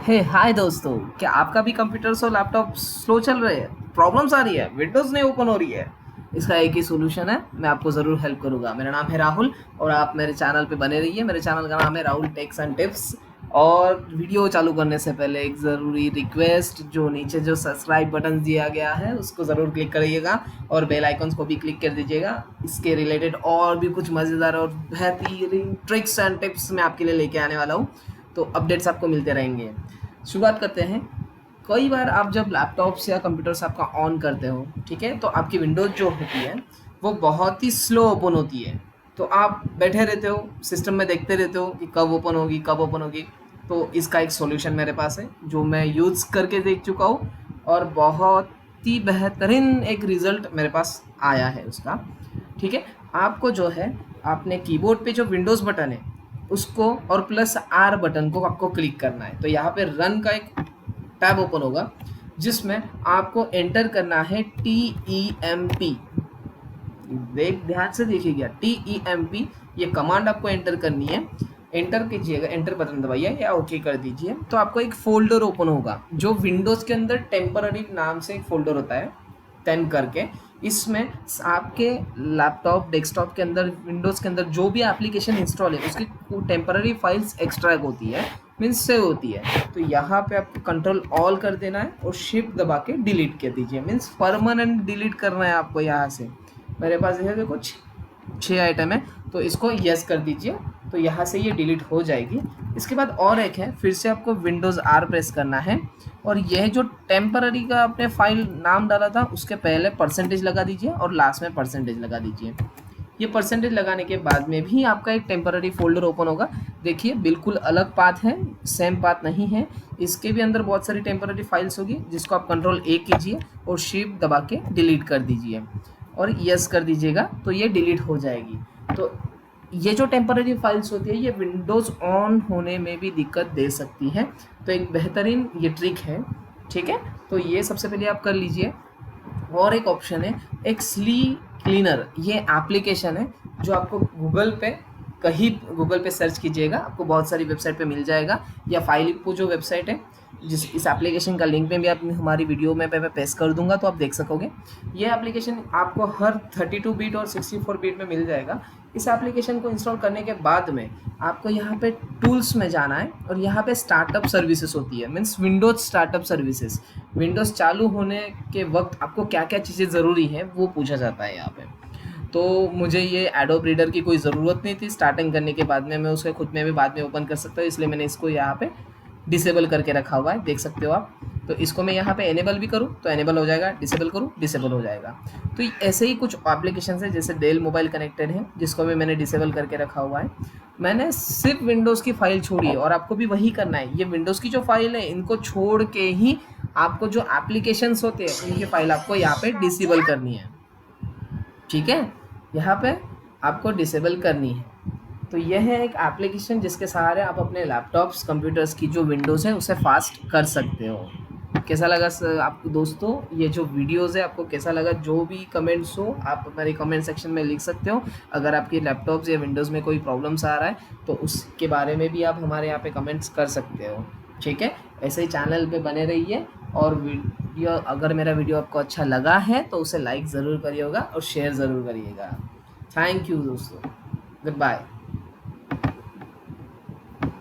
हे हाय दोस्तों, क्या आपका भी कंप्यूटर्स और लैपटॉप स्लो चल रहे हैं, प्रॉब्लम्स आ रही है, विंडोज़ नहीं ओपन हो रही है? इसका एक ही सॉल्यूशन है, मैं आपको ज़रूर हेल्प करूंगा। मेरा नाम है राहुल और आप मेरे चैनल पे बने रहिए। मेरे चैनल का नाम है राहुल टेक्स एंड टिप्स। और वीडियो चालू करने से पहले एक ज़रूरी रिक्वेस्ट, जो नीचे जो सब्सक्राइब बटन दिया गया है उसको ज़रूर क्लिक करिएगा और बेल आइकन्स को भी क्लिक कर दीजिएगा। इसके रिलेटेड और भी कुछ मज़ेदार और बेहतरीन ट्रिक्स एंड टिप्स मैं आपके लिए लेके आने वाला हूँ, तो अपडेट्स आपको मिलते रहेंगे। शुरुआत करते हैं। कई बार आप जब लैपटॉप्स या कंप्यूटर्स आपका ऑन करते हो, ठीक है, तो आपकी विंडोज़ जो होती है वो बहुत ही स्लो ओपन होती है। तो आप बैठे रहते हो, सिस्टम में देखते रहते हो कि कब ओपन होगी कब ओपन होगी। तो इसका एक सॉल्यूशन मेरे पास है जो मैं यूज़ करके देख चुका हूँ और बहुत ही बेहतरीन एक रिज़ल्ट मेरे पास आया है उसका। ठीक है, आपको जो है आपने कीबोर्ड पे जो विंडोज़ बटन है उसको और प्लस आर बटन को आपको क्लिक करना है। तो यहाँ पे रन का एक टैब ओपन होगा जिसमें आपको एंटर करना है TEMP। देख ध्यान से देखिएगा, TEMP ये कमांड आपको एंटर करनी है। एंटर कीजिएगा, एंटर बटन दबाइए या ओके कर दीजिए। तो आपको एक फोल्डर ओपन होगा जो विंडोज़ के अंदर टेम्पररी नाम से एक फोल्डर होता है 10 करके। इसमें आपके लैपटॉप डेस्कटॉप के अंदर विंडोज़ के अंदर जो भी एप्लीकेशन इंस्टॉल है उसकी टेम्पररी फाइल्स एक्सट्रैक्ट होती है, मीन्स सेव होती है। तो यहाँ पे आपको कंट्रोल ऑल कर देना है और शिफ्ट दबा के डिलीट कर दीजिए, मीन्स परमानेंट डिलीट करना है आपको। यहाँ से मेरे पास है देखो 6 आइटम है, तो इसको यस कर दीजिए, तो यहाँ से ये डिलीट हो जाएगी। इसके बाद और एक है, फिर से आपको विंडोज़ आर प्रेस करना है और यह जो टेम्पररी का आपने फाइल नाम डाला था उसके पहले परसेंटेज लगा दीजिए और लास्ट में परसेंटेज लगा दीजिए। ये परसेंटेज लगाने के बाद में भी आपका एक टेम्पररी फोल्डर ओपन होगा। देखिए बिल्कुल अलग पाथ है, सेम पाथ नहीं है। इसके भी अंदर बहुत सारी टेम्पररी फाइल्स होगी जिसको आप कंट्रोल ए कीजिए और शिफ्ट दबा के डिलीट कर दीजिए और यस कर दीजिएगा, तो ये डिलीट हो जाएगी। तो ये जो टेम्पररी फाइल्स होती है ये विंडोज़ ऑन होने में भी दिक्कत दे सकती है। तो एक बेहतरीन ये ट्रिक है, ठीक है। तो ये सबसे पहले आप कर लीजिए। और एक ऑप्शन है एक स्ली क्लीनर, ये एप्लीकेशन है जो आपको गूगल पे कहीं गूगल पे सर्च कीजिएगा, आपको बहुत सारी वेबसाइट पे मिल जाएगा, या फाइलिपो जो वेबसाइट है जिस इस एप्लीकेशन का लिंक में भी आप हमारी वीडियो में मैं पेस्ट कर दूंगा, तो आप देख सकोगे। ये एप्लीकेशन आपको हर 32 बीट और 64 बीट में मिल जाएगा। इस एप्लीकेशन को इंस्टॉल करने के बाद में आपको यहाँ पे टूल्स में जाना है और यहाँ पे स्टार्टअप सर्विसेज होती है, means Windows startup services. Windows चालू होने के वक्त आपको क्या क्या चीज़ें ज़रूरी है वो पूछा जाता है यहाँ पे। तो मुझे ये एडोब रीडर की कोई ज़रूरत नहीं थी स्टार्टिंग करने के बाद में, मैं उसे खुद में भी बाद में ओपन कर सकता हूँ, इसलिए मैंने इसको यहाँ पे डिसेबल करके रखा हुआ है, देख सकते हो आप। तो इसको मैं यहाँ पे एनेबल भी करूँ तो एनेबल हो जाएगा, डिसेबल करूँ डिसेबल हो जाएगा। तो ऐसे ही कुछ एप्लीकेशन है, जैसे डेल मोबाइल कनेक्टेड है जिसको भी मैंने डिसेबल करके रखा हुआ है। मैंने सिर्फ विंडोज़ की फ़ाइल छोड़ी है और आपको भी वही करना है। ये विंडोज़ की जो फाइल है इनको छोड़ के ही आपको जो एप्लीकेशंस होते हैं उनकी फ़ाइल आपको यहाँ पे डिसेबल करनी है, ठीक है। यहाँ पे आपको डिसेबल करनी है। तो यह है एक एप्लीकेशन जिसके सहारे आप अपने लैपटॉप्स कंप्यूटर्स की जो विंडोज़ है उसे फास्ट कर सकते हो। कैसा लगा आपको दोस्तों ये जो वीडियोज़ है, आपको कैसा लगा? जो भी कमेंट्स हो आप हमारे कमेंट सेक्शन में लिख सकते हो। अगर आपके लैपटॉप्स या विंडोज़ में कोई प्रॉब्लम्स आ रहा है तो उसके बारे में भी आप हमारे यहाँ पे कमेंट्स कर सकते हो, ठीक है। ऐसे ही चैनल पे बने रहिए और वीडियो, अगर मेरा वीडियो आपको अच्छा लगा है तो उसे लाइक ज़रूर करिएगा और शेयर ज़रूर करिएगा। थैंक यू दोस्तों, गुड बाय।